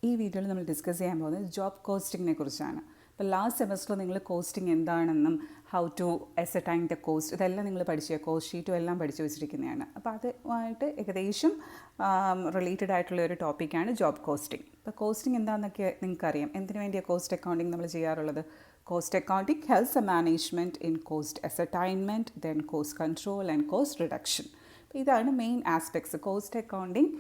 ഈ വീഡിയോയിൽ നമ്മൾ ഡിസ്കസ് ചെയ്യാൻ പോകുന്നത് ജോബ് കോസ്റ്റിങ്ങിനെ കുറിച്ചാണ്. അപ്പോൾ ലാസ്റ്റ് സെമസ്റ്ററിൽ നിങ്ങൾ കോസ്റ്റിംഗ് എന്താണെന്നും how to ascertain the cost ഇതെല്ലാം നിങ്ങൾ പഠിച്ച കോസ്റ്റ് ഷീറ്റും എല്ലാം പഠിച്ചു വെച്ചിരിക്കുന്നതാണ്. അപ്പോൾ അതുമായിട്ട് ഏകദേശം റിലേറ്റഡ് ആയിട്ടുള്ള ഒരു ടോപ്പിക്കാണ് ജോബ് കോസ്റ്റിംഗ്. അപ്പോൾ കോസ്റ്റിംഗ് എന്താണെന്നൊക്കെ നിങ്ങൾക്കറിയാം. എന്തിനു വേണ്ടിയാണ് കോസ്റ്റ് അക്കൗണ്ടിങ് നമ്മൾ ചെയ്യാറുള്ളത്? Cost accounting helps a management in cost ascertainment, then cost control and cost reduction. ഇതാണ് main aspects. Cost accounting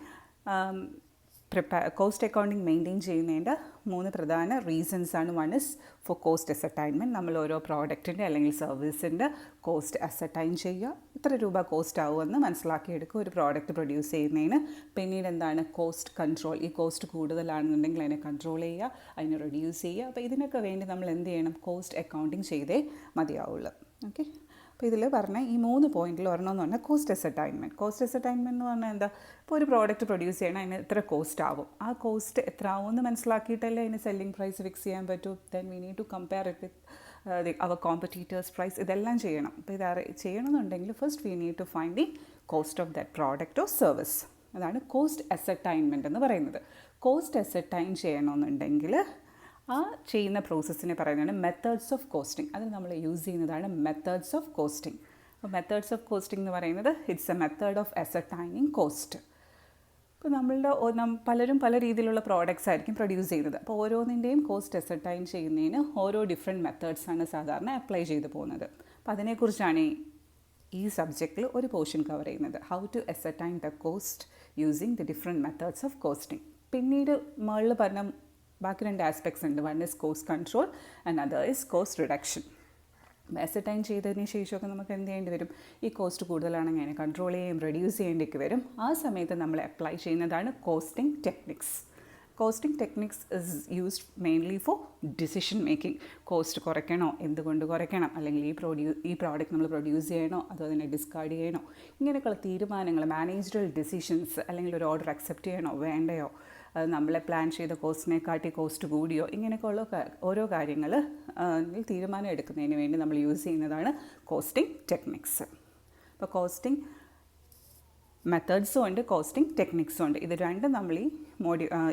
cost accounting maintain ചെയ്യുന്നതിൻ്റെ 3 പ്രധാന റീസൺസാണ്. One is for cost ascertainment. നമ്മൾ ഓരോ പ്രോഡക്റ്റിൻ്റെ അല്ലെങ്കിൽ സർവീസിൻ്റെ കോസ്റ്റ് അസർടൈൻ ചെയ്യുക. ഇത്ര രൂപ കോസ്റ്റ് ആവുമെന്ന് മനസ്സിലാക്കിയെടുക്കുക ഒരു പ്രോഡക്റ്റ് പ്രൊഡ്യൂസ് ചെയ്യുന്നതിന്. പിന്നീട് എന്താണ് കോസ്റ്റ് കൺട്രോൾ. ഈ കോസ്റ്റ് കൂടുതലാണെന്നുണ്ടെങ്കിൽ അതിനെ കൺട്രോൾ ചെയ്യുക, അതിനെ റെഡ്യൂസ് ചെയ്യുക. അപ്പോൾ ഇതിനൊക്കെ വേണ്ടി നമ്മൾ എന്ത് ചെയ്യണം? കോസ്റ്റ് അക്കൗണ്ടിങ് ചെയ്തേ മതിയാവുള്ളൂ. ഓക്കെ. അപ്പോൾ ഇതിൽ പറഞ്ഞ ഈ 3 പോയിന്റിൽ ഒരെണ്ണമെന്ന് പറഞ്ഞാൽ കോസ്റ്റ് അസർടൈൻമെൻറ്റ്. കോസ്റ്റ് അസർടൈൻമെൻറ്റ് എന്ന് പറഞ്ഞാൽ എന്താ? ഇപ്പോൾ ഒരു പ്രോഡക്റ്റ് പ്രൊഡ്യൂസ് ചെയ്യണം, അതിന് എത്ര കോസ്റ്റ് ആവും, ആ കോസ്റ്റ് എത്ര ആവുമെന്ന് മനസ്സിലാക്കിയിട്ടല്ലേ അതിന് സെല്ലിംഗ് പ്രൈസ് ഫിക്സ് ചെയ്യാൻ പറ്റൂ. Then we need to compare it with our competitors price. ഇതെല്ലാം ചെയ്യണം. അപ്പോൾ ഇത് ചെയ്യണമെന്നുണ്ടെങ്കിൽ first we need to find the cost of that product or service. അതാണ് കോസ്റ്റ് അസർടൈൻമെൻറ്റ് എന്ന് പറയുന്നത്. കോസ്റ്റ് അസർടൈൻ ചെയ്യണമെന്നുണ്ടെങ്കിൽ ആ ചെയ്യുന്ന പ്രോസസ്സിനെ പറയുന്നതാണ് മെത്തേഡ്സ് ഓഫ് കോസ്റ്റിംഗ്. അതിന് നമ്മൾ യൂസ് ചെയ്യുന്നതാണ് മെത്തേഡ്സ് ഓഫ് കോസ്റ്റിംഗ്. അപ്പോൾ മെത്തേഡ്സ് ഓഫ് കോസ്റ്റിംഗ് എന്ന് പറയുന്നത് it's a method of ascertaining cost. ഇപ്പോൾ നമ്മളുടെ പലരും പല രീതിയിലുള്ള പ്രോഡക്റ്റ്സ് ആയിരിക്കും പ്രൊഡ്യൂസ് ചെയ്യുന്നത്. അപ്പോൾ ഓരോന്നിൻ്റെയും കോസ്റ്റ് അസർടൈൻ ചെയ്യുന്നതിന് ഓരോ ഡിഫറെൻറ്റ് മെത്തേഡ്സാണ് സാധാരണ അപ്ലൈ ചെയ്ത് പോകുന്നത്. അപ്പോൾ അതിനെക്കുറിച്ചാണ് ഈ സബ്ജക്റ്റിൽ ഒരു പോർഷൻ കവർ ചെയ്യുന്നത്. How to ascertain the cost using the different methods of costing. പിന്നീട് മുകളിൽ പറഞ്ഞ ബാക്കി 2 ആസ്പെക്ട്സ് ഉണ്ട്. One is cost control and other is cost reduction. Ascertain ചെയ്തതിന് ശേഷമൊക്കെ നമുക്ക് എന്ത് ചെയ്യേണ്ടി വരും? ഈ കോസ്റ്റ് കൂടുതലാണെങ്കിൽ അതിനെ കൺട്രോൾ ചെയ്യുകയും റെഡ്യൂസ് ചെയ്യേണ്ടിയൊക്കെ വരും. ആ സമയത്ത് നമ്മൾ അപ്ലൈ ചെയ്യുന്നതാണ് costing techniques. Costing techniques is used mainly for decision making. Cost കുറയ്ക്കണോ, എന്തുകൊണ്ട് കുറയ്ക്കണം, അല്ലെങ്കിൽ ഈ പ്രോഡക്റ്റ് നമ്മൾ പ്രൊഡ്യൂസ് ചെയ്യണോ അതോ അതിനെ ഡിസ്കാർഡ് ചെയ്യണോ, ഇങ്ങനെയൊക്കെയുള്ള തീരുമാനങ്ങൾ, മാനേജറൽ ഡിസിഷൻസ്, അല്ലെങ്കിൽ ഒരു ഓർഡർ അക്സെപ്റ്റ് ചെയ്യണോ വേണ്ടയോ, അത് നമ്മളെ പ്ലാൻ ചെയ്ത കോസ്റ്റിനെക്കാട്ടി കോസ്റ്റ് കൂടിയോ, ഇങ്ങനെയൊക്കെയുള്ള ഓരോ കാര്യങ്ങൾ തീരുമാനം എടുക്കുന്നതിന് വേണ്ടി നമ്മൾ യൂസ് ചെയ്യുന്നതാണ് കോസ്റ്റിംഗ് ടെക്നിക്സ്. അപ്പോൾ കോസ്റ്റിംഗ് മെത്തേഡ്സും ഉണ്ട്, കോസ്റ്റിംഗ് ടെക്നിക്സും ഉണ്ട്. ഇത് രണ്ടും നമ്മൾ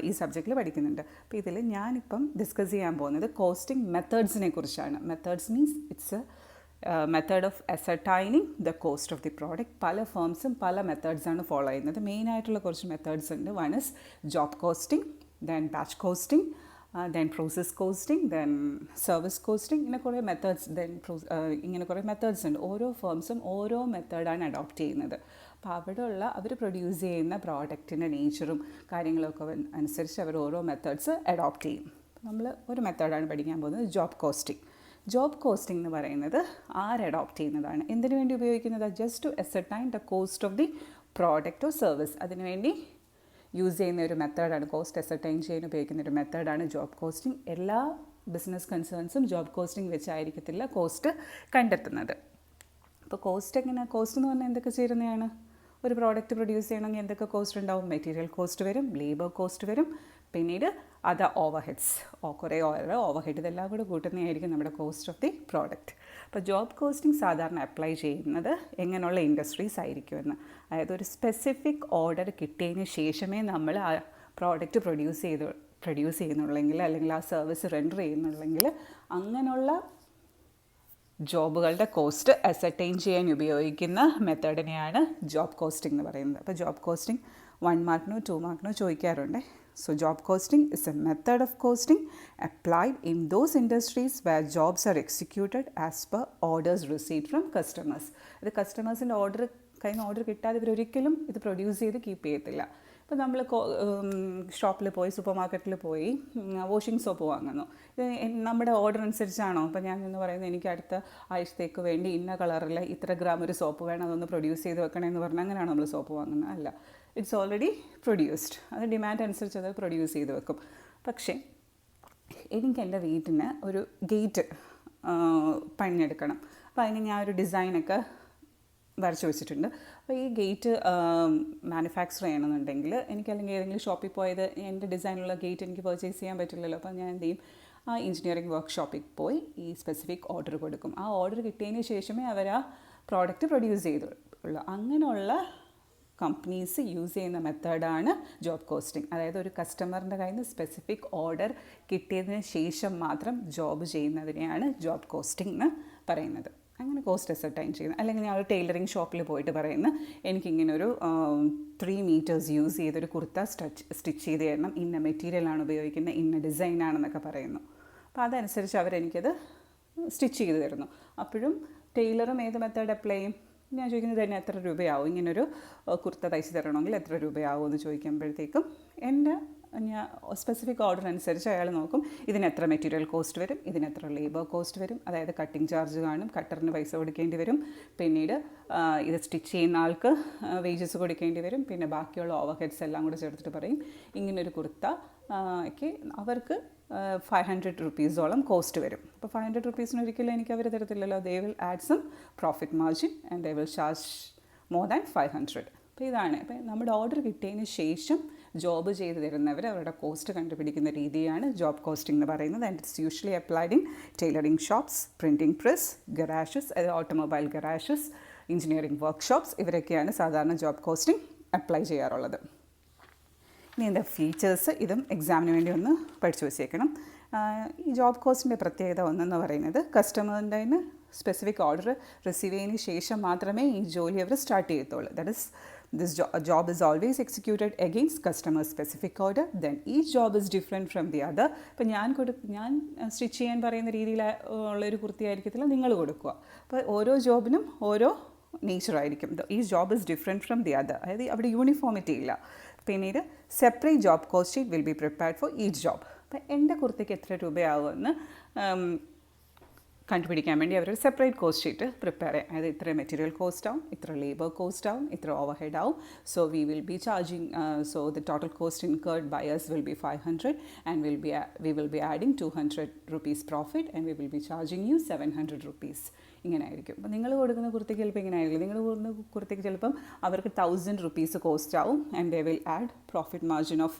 ഈ സബ്ജക്റ്റിൽ പഠിക്കുന്നുണ്ട്. അപ്പോൾ ഇതിൽ ഞാനിപ്പം ഡിസ്കസ് ചെയ്യാൻ പോകുന്നത് കോസ്റ്റിംഗ് മെത്തേഡ്സിനെ കുറിച്ചാണ്. Methods means it's method of ascertaining the cost of the product. പല ഫേംസും പല മെത്തേഡ്സാണ് ഫോളോ ചെയ്യുന്നത്. മെയിനായിട്ടുള്ള കുറച്ച് മെത്തേഡ്സ് ഉണ്ട്. One is job costing, then batch costing, then process costing, then service costing. ഇങ്ങനെ കുറേ മെത്തേഡ്സ് ഇങ്ങനെ കുറേ മെത്തേഡ്സ് ഉണ്ട്. ഓരോ ഫേംസും ഓരോ മെത്തേഡാണ് അഡോപ്റ്റ് ചെയ്യുന്നത്. അപ്പോൾ അവിടെയുള്ള അവർ പ്രൊഡ്യൂസ് ചെയ്യുന്ന പ്രോഡക്റ്റിൻ്റെ നേച്ചറും കാര്യങ്ങളൊക്കെ അനുസരിച്ച് അവർ ഓരോ മെത്തേഡ്സ് അഡോപ്റ്റ് ചെയ്യും. നമ്മൾ ഒരു മെത്തേഡാണ് പഠിക്കാൻ പോകുന്നത്, ജോബ് കോസ്റ്റിംഗ്. ജോബ് കോസ്റ്റിംഗ് എന്ന് പറയുന്നത് അഡോപ്റ്റ് ചെയ്യുന്നതാണ്. എന്തിനു വേണ്ടി ഉപയോഗിക്കുന്നത്? Just to ascertain the cost of the product or service. അതിനുവേണ്ടി യൂസ് ചെയ്യുന്ന ഒരു മെത്തേഡാണ്, കോസ്റ്റ് അസർടൈൻ ചെയ്യാൻ ഉപയോഗിക്കുന്ന ഒരു മെത്തേഡാണ് ജോബ് കോസ്റ്റിംഗ്. എല്ലാ ബിസിനസ് കൺസേൺസും ജോബ് കോസ്റ്റിംഗ് വെച്ചായിരിക്കത്തില്ല കോസ്റ്റ് കണ്ടെത്തുന്നത്. അപ്പോൾ കോസ്റ്റ് എന്ന് പറഞ്ഞാൽ എന്തൊക്കെ ചേരുന്നതാണ്? ഒരു പ്രോഡക്റ്റ് പ്രൊഡ്യൂസ് ചെയ്യണമെങ്കിൽ എന്തൊക്കെ കോസ്റ്റ് ഉണ്ടാവും? മെറ്റീരിയൽ കോസ്റ്റ് വരും, ലേബർ കോസ്റ്റ് വരും, പിന്നീട് അതർ ഓവർഹെഡ്സ്, കുറേ ഓവർഹെഡ്, ഇതെല്ലാം കൂടെ കൂട്ടുന്നതായിരിക്കും നമ്മുടെ കോസ്റ്റ് ഓഫ് ദി പ്രോഡക്റ്റ്. അപ്പോൾ ജോബ് കോസ്റ്റിംഗ് സാധാരണ അപ്ലൈ ചെയ്യുന്നത് എങ്ങനെയുള്ള ഇൻഡസ്ട്രീസ് ആയിരിക്കുമെന്ന്. അതായത് ഒരു സ്പെസിഫിക് ഓർഡർ കിട്ടിയതിന് ശേഷമേ നമ്മൾ ആ പ്രോഡക്റ്റ് പ്രൊഡ്യൂസ് ചെയ്യുന്നുള്ളെങ്കിൽ, അല്ലെങ്കിൽ ആ സർവീസ് റെൻഡർ ചെയ്യുന്നുള്ളെങ്കിൽ, അങ്ങനെയുള്ള ജോബുകളുടെ കോസ്റ്റ് അസർടൈൻ ചെയ്യാൻ ഉപയോഗിക്കുന്ന മെത്തേഡിനെയാണ് ജോബ് കോസ്റ്റിംഗ് എന്ന് പറയുന്നത്. അപ്പോൾ ജോബ് കോസ്റ്റിംഗ് 1 മാർക്കിനോ 2 മാർക്കിനോ ചോദിക്കാറുണ്ട്. So job costing is a method of costing applied in those industries where jobs are executed as per orders received from customers. ഇത് കസ്റ്റമേഴ്സിൻ്റെ കയ്യിൽ നിന്ന് ഓർഡർ കിട്ടാതെ ഇവരൊരിക്കലും ഇത് പ്രൊഡ്യൂസ് ചെയ്ത് കീപ്പ് ചെയ്യത്തില്ല. ഇപ്പോൾ നമ്മൾ ഷോപ്പിൽ പോയി, സൂപ്പർ മാർക്കറ്റിൽ പോയി വാഷിംഗ് സോപ്പ് വാങ്ങുന്നു. ഇത് നമ്മുടെ ഓർഡർ അനുസരിച്ചാണോ? ഇപ്പോൾ ഞാൻ എന്ന് പറയുന്നത് എനിക്ക് അടുത്ത ആഴ്ചത്തേക്ക് വേണ്ടി ഇന്ന കളറിൽ ഇത്ര ഗ്രാം ഒരു സോപ്പ് വേണം, അതൊന്ന് പ്രൊഡ്യൂസ് ചെയ്ത് വെക്കണമെന്ന് പറഞ്ഞാൽ അങ്ങനെയാണോ നമ്മൾ സോപ്പ് വാങ്ങുന്നത്? അല്ല, ഇറ്റ്സ് ഓൾറെഡി പ്രൊഡ്യൂസ്ഡ്. അത് ഡിമാൻഡ് അനുസരിച്ച് അത് പ്രൊഡ്യൂസ് ചെയ്ത് വെക്കും. പക്ഷേ എനിക്ക് എൻ്റെ വീട്ടിന് ഒരു ഗേറ്റ് പണിഞ്ഞെടുക്കണം. അപ്പോൾ അതിന് ഞാൻ ഒരു ഡിസൈനൊക്കെ വരച്ച് വെച്ചിട്ടുണ്ട്. അപ്പോൾ ഈ ഗേറ്റ് മാനുഫാക്ചർ ചെയ്യണമെന്നുണ്ടെങ്കിൽ അല്ലെങ്കിൽ ഏതെങ്കിലും ഷോപ്പിൽ പോയത് എൻ്റെ ഡിസൈനുള്ള ഗേറ്റ് എനിക്ക് പർച്ചേസ് ചെയ്യാൻ പറ്റില്ലല്ലോ. അപ്പോൾ ഞാൻ എന്ത് ചെയ്യും? ആ എഞ്ചിനീയറിംഗ് വർക്ക്ഷോപ്പിൽ പോയി ഈ സ്പെസിഫിക് ഓർഡർ കൊടുക്കും. ആ ഓർഡർ കിട്ടിയതിന് ശേഷമേ അവർ ആ പ്രോഡക്റ്റ് പ്രൊഡ്യൂസ് ചെയ്തുള്ളൂ. അങ്ങനെയുള്ള കമ്പനീസ് യൂസ് ചെയ്യുന്ന മെത്തേഡാണ് ജോബ് കോസ്റ്റിംഗ്. അതായത് ഒരു കസ്റ്റമറിൻ്റെ കയ്യിൽ നിന്ന് സ്പെസിഫിക് ഓർഡർ കിട്ടിയതിന് ശേഷം മാത്രം ജോബ് ചെയ്യുന്നതിനെയാണ് ജോബ് കോസ്റ്റിംഗ് എന്ന് പറയുന്നത്. അങ്ങനെ കോസ്റ്റ് അസർട്ടൈൻ ചെയ്യുന്നത്. അല്ലെങ്കിൽ ഞാൻ ഒരു ടൈലറിങ് ഷോപ്പിൽ പോയിട്ട് പറയുന്നത് എനിക്കിങ്ങനെ ഒരു 3 മീറ്റേഴ്സ് യൂസ് ചെയ്തൊരു കുർത്ത സ്റ്റിച്ച് ചെയ്ത് തരണം, ഇന്ന മെറ്റീരിയലാണ് ഉപയോഗിക്കുന്നത്, ഇന്ന ഡിസൈനാണെന്നൊക്കെ പറയുന്നു. അപ്പോൾ അതനുസരിച്ച് അവരെനിക്കത് സ്റ്റിച്ച് ചെയ്ത് തരുന്നു. അപ്പോഴും ടൈലറും ഏത് മെത്തേഡ് അപ്ലൈ ചെയ്യും? ഞാൻ ചോദിക്കുന്നത് തന്നെ എത്ര രൂപയാവും, ഇങ്ങനൊരു കുർത്ത തയ്ച്ച് തരണമെങ്കിൽ എത്ര രൂപയാവും എന്ന് ചോദിക്കുമ്പോഴത്തേക്കും ഞാൻ സ്പെസിഫിക് ഓർഡർ അനുസരിച്ച് അയാൾ നോക്കും ഇതിന് എത്ര മെറ്റീരിയൽ കോസ്റ്റ് വരും, ഇതിന് എത്ര ലേബർ കോസ്റ്റ് വരും, അതായത് കട്ടിങ് ചാർജ് കാണും, കട്ടറിന് പൈസ കൊടുക്കേണ്ടി വരും, പിന്നീട് ഇത് സ്റ്റിച്ച് ചെയ്യുന്ന ആൾക്ക് വേജസ് കൊടുക്കേണ്ടി വരും, പിന്നെ ബാക്കിയുള്ള ഓവർ ഹെഡ്സ് എല്ലാം കൂടെ ചേർത്തിട്ട് പറയും ഇങ്ങനൊരു കുർത്ത അവർക്ക് 500 റുപ്പീസോളം കോസ്റ്റ് വരും. അപ്പോൾ 500 റുപ്പീസിന് ഒരിക്കലും എനിക്ക് അവർ തരത്തില്ലല്ലോ. They will add some profit margin and they will charge more than 500. അപ്പോൾ ഇതാണ്. അപ്പോൾ നമ്മുടെ ഓർഡർ കിട്ടിയതിന് ശേഷം ജോബ് ചെയ്ത് തരുന്നവർ അവരുടെ കോസ്റ്റ് കണ്ടുപിടിക്കുന്ന രീതിയാണ് ജോബ് കോസ്റ്റിംഗ് എന്ന് പറയുന്നത്. And it's usually applied in tailoring shops, printing press, garages, അതായത് ഓട്ടോമൊബൈൽ ഗരാഷസ്, എഞ്ചിനീയറിംഗ് വർക്ക്ഷോപ്സ്, ഇവരൊക്കെയാണ് സാധാരണ ജോബ് കോസ്റ്റിംഗ് അപ്ലൈ ചെയ്യാറുള്ളത്. ഇനി എന്താ ഫീച്ചേഴ്സ്, ഇതും എക്സാമിന് വേണ്ടി ഒന്ന് പഠിച്ചു വെച്ചേക്കണം. ഈ ജോബ് കോസ്റ്റിൻ്റെ പ്രത്യേകത ഒന്നെന്ന് പറയുന്നത് കസ്റ്റമറിൻ്റെ സ്പെസിഫിക് ഓർഡർ റിസീവ് ചെയ്തതിന് ശേഷം മാത്രമേ ഈ ജോലി അവർ സ്റ്റാർട്ട് ചെയ്യത്തുള്ളൂ. That is this job is always executed against customer specific order, then each job is different from the other. ഇപ്പോൾ ഞാൻ സ്റ്റിച്ച് ചെയ്യാൻ പറയുന്ന രീതിയിൽ ഉള്ളൊരു കുർത്തിയായിരിക്കത്തില്ല നിങ്ങൾ കൊടുക്കുക. അപ്പോൾ ഓരോ ജോബിനും ഓരോ നേച്ചറായിരിക്കും. ഈ job is different from the other, അതായത് അവിടെ യൂണിഫോമിറ്റി ഇല്ല. പിന്നീട് separate job cost sheet will be prepared for each job. അപ്പോൾ എൻ്റെ കുർത്തിക്ക് എത്ര രൂപയാവുമെന്ന് കണ്ടുപിടിക്കാൻ വേണ്ടി അവരൊരു സെപ്പറേറ്റ് കോസ്റ്റ് ഷീറ്റ് പ്രിപ്പയർ ചെയ്യും. അതായത് ഇത്ര മെറ്റീരിയൽ കോസ്റ്റ് ആവും, ഇത്ര ലേബർ കോസ്റ്റ് ആവും, ഇത്ര ഓവർ ഹെഡ് ആവും. So we will be charging so the total cost incurred by us will be 500 and we will be adding 200 rupees profit and we will be charging you 700 rupees. ഇങ്ങനെ ആയിരിക്കും. അപ്പോൾ നിങ്ങൾ കൊടുക്കുന്ന കുർത്തിക്ക് ചിലപ്പോൾ ഇങ്ങനെ ആയിരിക്കും. നിങ്ങൾ കൊടുക്കുന്ന കുർത്തിക്ക് ചിലപ്പം അവർക്ക് 1000 rupees കോസ്റ്റ് ആവും and they will add profit margin of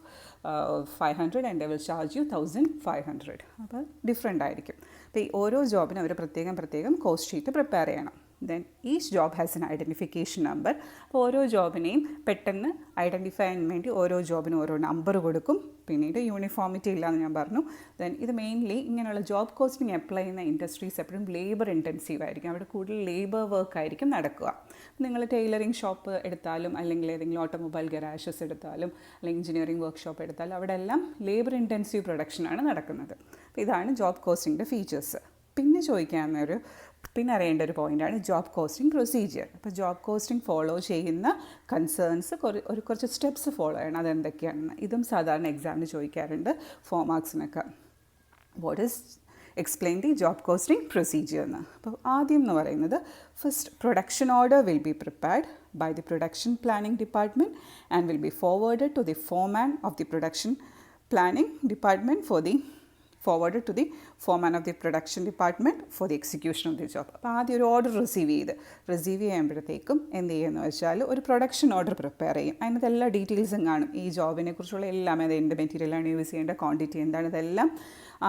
500 and they will charge you 1500. അപ്പോൾ ഡിഫറെൻ്റ് ആയിരിക്കും. അപ്പോൾ ഈ ഓരോ ജോബിനും അവർ പ്രത്യേകം കോസ്റ്റ് ഷീറ്റ് പ്രിപ്പയർ ചെയ്യണം. Then each job has N identification number. അപ്പോൾ ഓരോ ജോബിനെയും പെട്ടെന്ന് ഐഡൻറ്റിഫൈ ചെയ്യാൻ വേണ്ടി ഓരോ ജോബിനും ഓരോ നമ്പർ കൊടുക്കും. പിന്നീട് യൂണിഫോമിറ്റി ഇല്ലയെന്ന് ഞാൻ പറഞ്ഞു. ദെൻ ഇത് മെയിൻലി ഇങ്ങനെയുള്ള ജോബ് കോസ്റ്റിംഗ് അപ്ലൈ ചെയ്യുന്ന ഇൻഡസ്ട്രീസ് എപ്പോഴും ലേബർ ഇൻറ്റൻസീവ് ആയിരിക്കും. അവിടെ കൂടുതൽ ലേബർ വർക്ക് ആയിരിക്കും നടക്കുക. നിങ്ങൾ ടൈലറിംഗ് ഷോപ്പ് എടുത്താലും അല്ലെങ്കിൽ ഏതെങ്കിലും ഓട്ടോമൊബൈൽ ഗരാഷസ് എടുത്താലും അല്ലെങ്കിൽ എഞ്ചിനീയറിംഗ് വർക്ക്ഷോപ്പ് എടുത്താലും അവിടെ എല്ലാം ലേബർ ഇൻറ്റൻസീവ് പ്രൊഡക്ഷനാണ് നടക്കുന്നത്. അപ്പോൾ ഇതാണ് ജോബ് കോസ്റ്റിംഗിൻ്റെ ഫീച്ചേഴ്സ്. പിന്നെ അറിയേണ്ട ഒരു പോയിൻ്റാണ് ജോബ് കോസ്റ്റിംഗ് പ്രൊസീജിയർ. അപ്പോൾ ജോബ് കോസ്റ്റിംഗ് ഫോളോ ചെയ്യുന്ന കൺസേൺസ് കുറച്ച് സ്റ്റെപ്സ് ഫോളോ ചെയ്യണം. അതെന്തൊക്കെയാണെന്ന് ഇതും സാധാരണ എക്സാമിന് ചോദിക്കാറുണ്ട് 4 മാർക്സിനൊക്കെ. What is explain the job costing procedure എന്ന്. അപ്പോൾ ആദ്യം എന്ന് പറയുന്നത് first production order will be prepared by the production planning department and will be forwarded to the foreman of the production planning department forwarded to the foreman of the production department for the execution of the job. അപ്പോൾ ആദ്യം ഒരു order receive ചെയ്യുമ്പോഴത്തേക്കും എന്ത് ചെയ്യുമെന്ന് വെച്ചാൽ ഒരു production order prepare ചെയ്യും. അതിനകത്ത് എല്ലാ ഡീറ്റെയിൽസും കാണും. ഈ ജോബിനെ കുറിച്ചുള്ള എല്ലാം, അത് എന്ത് മെറ്റീരിയലാണ് യൂസ് ചെയ്യേണ്ട, ക്വാണ്ടിറ്റി എന്താണ്, ഇതെല്ലാം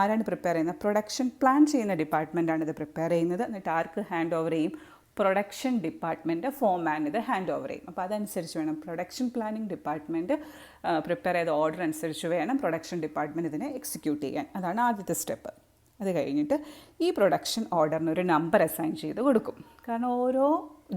ആരാണ് പ്രിപ്പയർ ചെയ്യുന്നത്? പ്രൊഡക്ഷൻ പ്ലാൻ ചെയ്യുന്ന ഡിപ്പാർട്ട്മെൻറ്റാണ് ഇത് പ്രിപ്പയർ ചെയ്യുന്നത്. എന്നിട്ട് ആർക്ക് ഹാൻഡ് ഓവർ ചെയ്യും? പ്രൊഡക്ഷൻ ഡിപ്പാർട്ട്മെൻറ്റ് ഫോർമാൻ ഇത് ഹാൻഡ് ഓവർ ചെയ്യും. അപ്പോൾ അതനുസരിച്ച് വേണം പ്രൊഡക്ഷൻ പ്ലാനിംഗ് ഡിപ്പാർട്ട്മെൻറ്റ് പ്രിപ്പയർ ചെയ്ത ഓർഡർ അനുസരിച്ച് വേണം പ്രൊഡക്ഷൻ ഡിപ്പാർട്ട്മെൻറ്റ് ഇതിനെ എക്സിക്യൂട്ട് ചെയ്യാൻ. അതാണ് ആദ്യത്തെ സ്റ്റെപ്പ്. അത് കഴിഞ്ഞിട്ട് ഈ പ്രൊഡക്ഷൻ ഓർഡറിന് ഒരു നമ്പർ അസൈൻ ചെയ്ത് കൊടുക്കും. കാരണം ഓരോ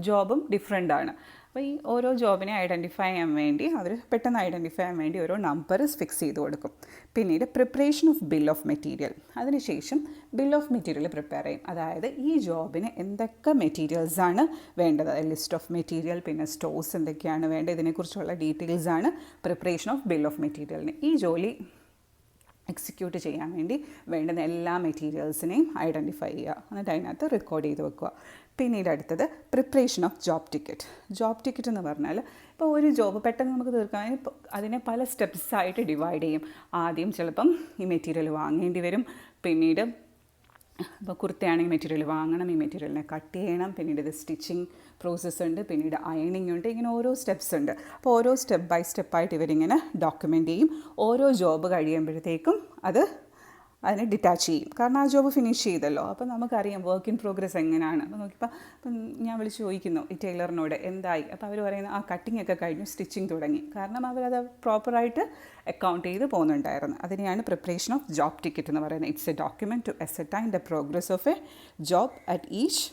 ജോബും ഡിഫറെൻ്റ് ആണ്. അപ്പോൾ ഈ ഓരോ ജോബിനെ ഐഡൻറ്റിഫൈ ചെയ്യാൻ വേണ്ടി പെട്ടെന്ന് ഐഡൻറ്റിഫൈ ചെയ്യാൻ വേണ്ടി ഓരോ നമ്പർ ഫിക്സ് ചെയ്ത് കൊടുക്കും. പിന്നീട് preparation of bill of material. അതിനുശേഷം ബിൽ ഓഫ് മെറ്റീരിയൽ പ്രിപ്പയർ ചെയ്യും. അതായത് ഈ ജോബിന് എന്തൊക്കെ മെറ്റീരിയൽസാണ് വേണ്ടത്, ലിസ്റ്റ് ഓഫ് മെറ്റീരിയൽ, പിന്നെ സ്റ്റോഴ്സ് എന്തൊക്കെയാണ് വേണ്ടത്, ഇതിനെക്കുറിച്ചുള്ള ഡീറ്റെയിൽസാണ് പ്രിപ്പറേഷൻ ഓഫ് ബിൽ ഓഫ് മെറ്റീരിയലിന്. ഈ ജോലി എക്സിക്യൂട്ട് ചെയ്യാൻ വേണ്ടി വേണ്ടുന്ന എല്ലാ മെറ്റീരിയൽസിനെയും ഐഡൻറ്റിഫൈ ചെയ്യുക, എന്നിട്ട് അതിനകത്ത് റെക്കോർഡ് ചെയ്ത് വെക്കുക. പിന്നീട് അടുത്തത് preparation of job ticket. Job ticket എന്ന് പറഞ്ഞാൽ ഇപ്പോൾ ഒരു ജോബ് പെട്ടെന്ന് നമുക്ക് തീർക്കാൻ അതിനെ പല സ്റ്റെപ്സായിട്ട് ഡിവൈഡ് ചെയ്യും. ആദ്യം ചിലപ്പം ഈ മെറ്റീരിയൽ വാങ്ങേണ്ടി വരും. പിന്നീട് ഇപ്പോൾ കുർത്തയാണെങ്കിൽ മെറ്റീരിയൽ വാങ്ങണം, ഈ മെറ്റീരിയലിനെ കട്ട് ചെയ്യണം, പിന്നീട് ഇത് സ്റ്റിച്ചിങ് പ്രോസസ്സ് ഉണ്ട്, പിന്നീട് അയണിങ് ഉണ്ട്, ഇങ്ങനെ ഓരോ സ്റ്റെപ്സ് ഉണ്ട്. അപ്പോൾ ഓരോ സ്റ്റെപ്പ് ബൈ സ്റ്റെപ്പായിട്ട് ഇവരിങ്ങനെ ഡോക്യുമെൻ്റ് ചെയ്യും. ഓരോ ജോബ് കഴിയുമ്പോഴത്തേക്കും അത് അതിനെ ഡിറ്റാച്ച് ചെയ്യും. കാരണം ആ ജോബ് ഫിനിഷ് ചെയ്തല്ലോ. അപ്പോൾ നമുക്കറിയാം വർക്ക് ഇൻ പ്രോഗ്രസ് എങ്ങനെയാണ്. അപ്പോൾ നോക്കിയപ്പോൾ അപ്പം ഞാൻ വിളിച്ച് ചോദിക്കുന്നു ഈ ടൈലറിനോട് എന്തായി. അപ്പോൾ അവർ പറയുന്നത് ആ കട്ടിംഗ് ഒക്കെ കഴിഞ്ഞു, സ്റ്റിച്ചിങ് തുടങ്ങി. കാരണം അവരത് പ്രോപ്പറായിട്ട് അക്കൗണ്ട് ചെയ്ത് പോകുന്നുണ്ടായിരുന്നു. അതിനെയാണ് പ്രിപ്പറേഷൻ ഓഫ് ജോബ് ടിക്കറ്റ് എന്ന് പറയുന്നത്. It's a document to ascertain the progress of a job at each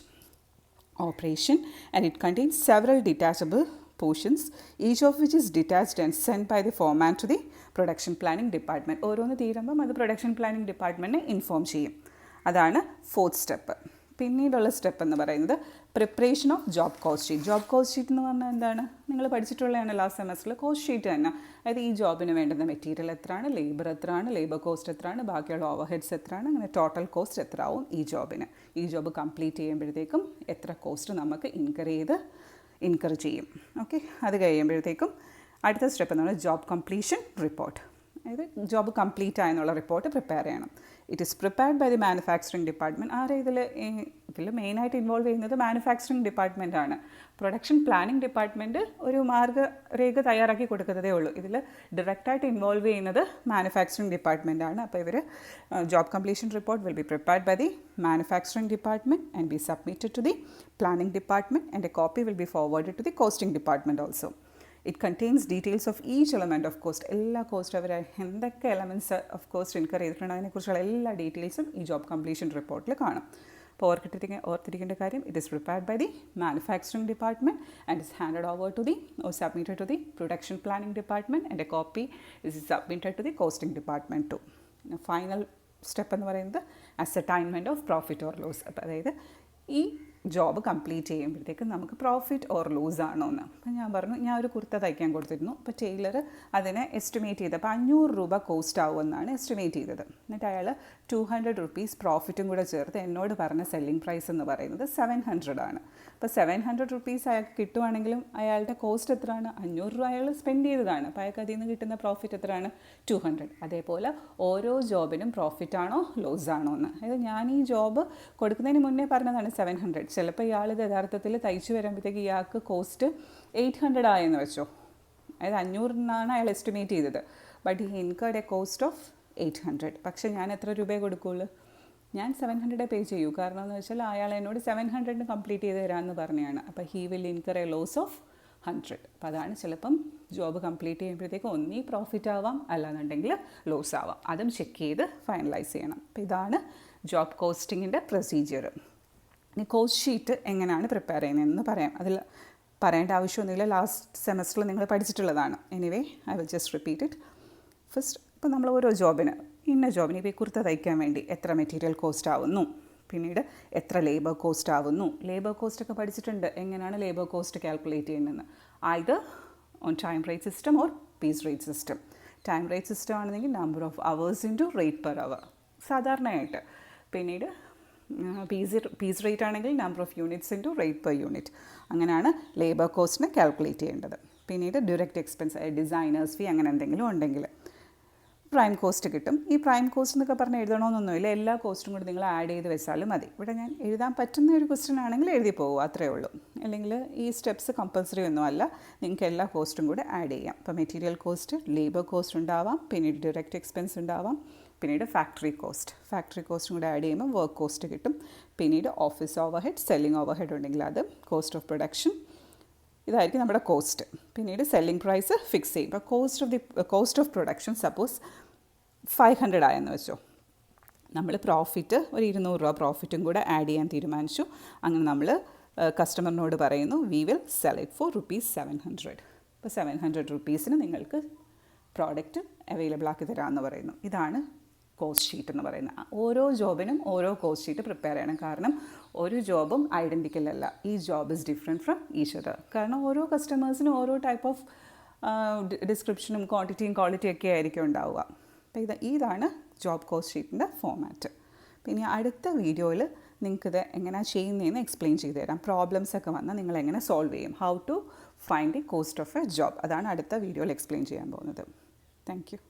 operation, and it contains several detachable portions, each of which is detached and sent by the foreman to the production planning department. ഓരോന്ന് തീരുമ്പം അത് production planning ഡിപ്പാർട്ട്മെൻറ്റിനെ inform ചെയ്യും. അതാണ് 4th step. പിന്നീടുള്ള step എന്ന് പറയുന്നത് preparation of job cost sheet. Job cost sheet എന്ന് പറഞ്ഞാൽ എന്താണ്? നിങ്ങൾ പഠിച്ചിട്ടുള്ളതാണ് ലാസ്റ്റ് സെമസ്റ്ററിൽ. കോസ്റ്റ് ഷീറ്റ് തന്നെ. അതായത് ഈ ജോബിന് വേണ്ടുന്ന മെറ്റീരിയൽ എത്രയാണ്, ലേബർ എത്രയാണ്, ലേബർ കോസ്റ്റ് എത്രയാണ്, ബാക്കിയുള്ള ഓവർ ഹെഡ്സ് എത്രയാണ്, അങ്ങനെ ടോട്ടൽ കോസ്റ്റ് എത്ര ആവും ഈ ജോബിന്. ഈ ജോബ് കംപ്ലീറ്റ് ചെയ്യുമ്പോഴത്തേക്കും എത്ര കോസ്റ്റ് നമുക്ക് ഇൻകർ ചെയ്യും. ഓക്കെ, അത് കഴിയുമ്പോഴത്തേക്കും അടുത്ത സ്റ്റെപ്പ് എന്ന് പറയുന്നത് ജോബ് കംപ്ലീഷൻ റിപ്പോർട്ട്. അതായത് ജോബ് കംപ്ലീറ്റ് ആയെന്നുള്ള റിപ്പോർട്ട് പ്രിപ്പയർ ചെയ്യണം. It is prepared by the manufacturing department. ആരെ ഇതിൽ മെയിനായിട്ട് ഇൻവോൾവ് ചെയ്യുന്നത് മാനുഫാക്ചറിങ് ഡിപ്പാർട്ട്മെൻറ്റാണ്. പ്രൊഡക്ഷൻ പ്ലാനിംഗ് ഡിപ്പാർട്ട്മെൻറ്റ് ഒരു മാർഗ്ഗരേഖ തയ്യാറാക്കി കൊടുക്കുന്നതേ ഉള്ളൂ. ഇതിൽ ഡയറക്റ്റായിട്ട് ഇൻവോൾവ് ചെയ്യുന്നത് മാനുഫാക്ചറിങ് ഡിപ്പാർട്ട്മെൻറ്റാണ്. അപ്പോൾ ഇവർ job completion report will be prepared by the manufacturing department and be submitted to the planning department and a copy will be forwarded to the costing department also. It contains details of each element of cost. എല്ലാ cost അവർ എന്തൊക്കെ elements of cost incur ചെയ്തിട്ടുണ്ട് അതിനെക്കുറിച്ചുള്ള എല്ലാ ഡീറ്റെയിൽസും ഈ job completion റിപ്പോർട്ടിൽ കാണും. അപ്പോൾ ഓർത്തിരിക്കേണ്ട കാര്യം, it is prepared by the manufacturing department and is handed over to the or submitted to the production planning department and a copy is submitted to the costing department too. Final step എന്ന് പറയുന്നത് ascertainment of profit or loss. അപ്പോൾ അതായത് ഈ job complete ചെയ്യുമ്പോഴത്തേക്ക് നമുക്ക് profit or loose ആണോ എന്ന്. അപ്പം ഞാൻ പറഞ്ഞു, ഞാൻ ഒരു കുർത്ത തയ്ക്കാൻ കൊടുത്തിരുന്നു. അപ്പോൾ ടൈലർ അതിനെ എസ്റ്റിമേറ്റ് ചെയ്ത് അപ്പോൾ 500 രൂപ കോസ്റ്റ് ആവുമെന്നാണ് എസ്റ്റിമേറ്റ് ചെയ്തത്. എന്നിട്ട് അയാൾ 200 റുപ്പീസ് പ്രോഫിറ്റും കൂടെ ചേർത്ത് എന്നോട് പറഞ്ഞ സെല്ലിംഗ് പ്രൈസ് എന്ന് പറയുന്നത് 700 ആണ്. അപ്പോൾ 700 റുപ്പീസ് അയാൾക്ക് കിട്ടുവാണെങ്കിലും അയാളുടെ കോസ്റ്റ് എത്രയാണ്? 500 രൂപ അയാൾ സ്പെൻഡ് ചെയ്തതാണ്. അപ്പോൾ അയാൾക്ക് അതിൽ നിന്ന് കിട്ടുന്ന പ്രോഫിറ്റ് എത്രയാണ്? 200. അതേപോലെ ഓരോ ജോബിനും പ്രോഫിറ്റ് ആണോ ലോസ് ആണോ എന്ന്. അതായത് ഞാൻ ഈ ജോബ് കൊടുക്കുന്നതിന് മുന്നേ പറഞ്ഞതാണ് 700. ചിലപ്പോൾ ഇയാളിത് യഥാർത്ഥത്തിൽ തയ്ച്ചു വരുമ്പോഴത്തേക്ക് ഇയാൾക്ക് കോസ്റ്റ് 800 ആയെന്ന് വെച്ചോ. അതായത് 500 അയാൾ എസ്റ്റിമേറ്റ് ചെയ്തത്. But he incurred a cost of 800. പക്ഷേ ഞാൻ എത്ര രൂപയെ കൊടുക്കുകയുള്ളൂ? ഞാൻ 700 പേ ചെയ്യൂ. കാരണം എന്ന് വെച്ചാൽ അയാൾ എന്നോട് 700 കംപ്ലീറ്റ് ചെയ്ത് തരാമെന്ന് പറഞ്ഞതാണ്. അപ്പോൾ he will incur a loss of 100. അപ്പോൾ അതാണ് ചിലപ്പം ജോബ് കംപ്ലീറ്റ് ചെയ്യുമ്പോഴത്തേക്ക് ഒന്നീ പ്രോഫിറ്റ് ആവാം, അല്ലാന്നുണ്ടെങ്കിൽ ലോസ് ആവാം. അതും ചെക്ക് ചെയ്ത് ഫൈനലൈസ് ചെയ്യണം. അപ്പോൾ ഇതാണ് ജോബ് കോസ്റ്റിങ്ങിൻ്റെ പ്രൊസീജിയർ. ഇനി കോസ്റ്റ് ഷീറ്റ് എങ്ങനെയാണ് പ്രിപ്പയർ ചെയ്യുന്നതെന്ന് പറയാം. അതിൽ പറയേണ്ട ആവശ്യമൊന്നുമില്ല, ലാസ്റ്റ് സെമസ്റ്ററിൽ നിങ്ങൾ പഠിച്ചിട്ടുള്ളതാണ്. Anyway I will just repeat it. First ഇപ്പോൾ നമ്മൾ ഓരോ ജോബിന്, ഇന്ന ജോബിന് ഇപ്പോൾ ഈ കുർത്ത തയ്ക്കാൻ വേണ്ടി എത്ര മെറ്റീരിയൽ കോസ്റ്റ് ആവുന്നു, പിന്നീട് എത്ര ലേബർ കോസ്റ്റ് ആവുന്നു. ലേബർ കോസ്റ്റൊക്കെ പഠിച്ചിട്ടുണ്ട്, എങ്ങനെയാണ് ലേബർ കോസ്റ്റ് കാൽക്കുലേറ്റ് ചെയ്യുന്നതെന്ന്. either on time rate system or piece rate system. Time rate system ആണെന്നെങ്കിൽ number of hours into rate per hour സാധാരണയായിട്ട്. പിന്നീട് പീസ് റേറ്റ് ആണെങ്കിൽ number of units into rate per unit. അങ്ങനെയാണ് labour കോസ്റ്റിനെ calculate ചെയ്യേണ്ടത്. പിന്നീട് direct expense, designers ഫീ അങ്ങനെ എന്തെങ്കിലും ഉണ്ടെങ്കിൽ പ്രൈം കോസ്റ്റ് കിട്ടും. ഈ പ്രൈം കോസ്റ്റ് എന്നൊക്കെ പറഞ്ഞ് എഴുതണമെന്നൊന്നുമില്ല, എല്ലാ കോസ്റ്റും കൂടി നിങ്ങൾ ആഡ് ചെയ്ത് വെച്ചാലും മതി. ഇവിടെ ഞാൻ എഴുതാൻ പറ്റുന്ന ഒരു ക്വസ്റ്റ്യൻ ആണെങ്കിൽ എഴുതി പോകും, അത്രയേ ഉള്ളൂ. അല്ലെങ്കിൽ ഈ സ്റ്റെപ്സ് കമ്പൽസറി ഒന്നും അല്ല, നിങ്ങൾക്ക് എല്ലാ കോസ്റ്റും കൂടെ ആഡ് ചെയ്യാം. ഇപ്പോൾ മെറ്റീരിയൽ കോസ്റ്റ്, ലേബർ കോസ്റ്റ് ഉണ്ടാവാം, പിന്നീട് ഡയറക്റ്റ് എക്സ്പെൻസ് ഉണ്ടാവാം, പിന്നീട് ഫാക്ടറി കോസ്റ്റും കൂടെ ആഡ് ചെയ്യുമ്പോൾ വർക്ക് കോസ്റ്റ് കിട്ടും. പിന്നീട് office over head, selling over head ഉണ്ടെങ്കിൽ അത്, കോസ്റ്റ് ഓഫ് പ്രൊഡക്ഷൻ, ഇതായിരിക്കും നമ്മുടെ കോസ്റ്റ്. പിന്നീട് സെല്ലിംഗ് പ്രൈസ് ഫിക്സ് ചെയ്യും. ഇപ്പോൾ കോസ്റ്റ് ഓഫ് പ്രൊഡക്ഷൻ സപ്പോസ് 500 ആയെന്ന് വെച്ചോ, നമ്മൾ പ്രോഫിറ്റ് ഒരു 200 രൂപ പ്രോഫിറ്റും കൂടെ ആഡ് ചെയ്യാൻ തീരുമാനിച്ചു. അങ്ങനെ നമ്മൾ കസ്റ്റമറിനോട് പറയുന്നു we will cell it for ₹700. ഇപ്പോൾ 700 റുപ്പീസിന് നിങ്ങൾക്ക് പ്രോഡക്റ്റ് അവൈലബിൾ ആക്കി തരാമെന്ന് പറയുന്നു. ഇതാണ് കോസ്റ്റ് ഷീറ്റ് എന്ന് പറയുന്നത്. ഓരോ ജോബിനും ഓരോ കോസ്റ്റ് ഷീറ്റ് പ്രിപ്പയർ ചെയ്യണം. കാരണം ഒരു ജോബും ഐഡൻറ്റിക്കൽ അല്ല. ഈ job is different from each other. കാരണം ഓരോ കസ്റ്റമേഴ്സിനും ഓരോ ടൈപ്പ് ഓഫ് ഡിസ്ക്രിപ്ഷനും ക്വാണ്ടിറ്റിയും ക്വാളിറ്റിയും ഒക്കെ ആയിരിക്കും ഉണ്ടാവുക. അപ്പോൾ ഇതാണ് ജോബ് കോസ്റ്റ് ഷീറ്റിൻ്റെ ഫോമാറ്റ്. പിന്നെ അടുത്ത വീഡിയോയിൽ നിങ്ങൾക്കിത് എങ്ങനെയാണ് ചെയ്യുന്നതെന്ന് എക്സ്പ്ലെയിൻ ചെയ്തു തരാം. പ്രോബ്ലംസ് ഒക്കെ വന്നാൽ നിങ്ങൾ എങ്ങനെ സോൾവ് ചെയ്യും, how to find the cost of a job, അതാണ് അടുത്ത വീഡിയോയിൽ എക്സ്പ്ലെയിൻ ചെയ്യാൻ പോകുന്നത്. Thank U.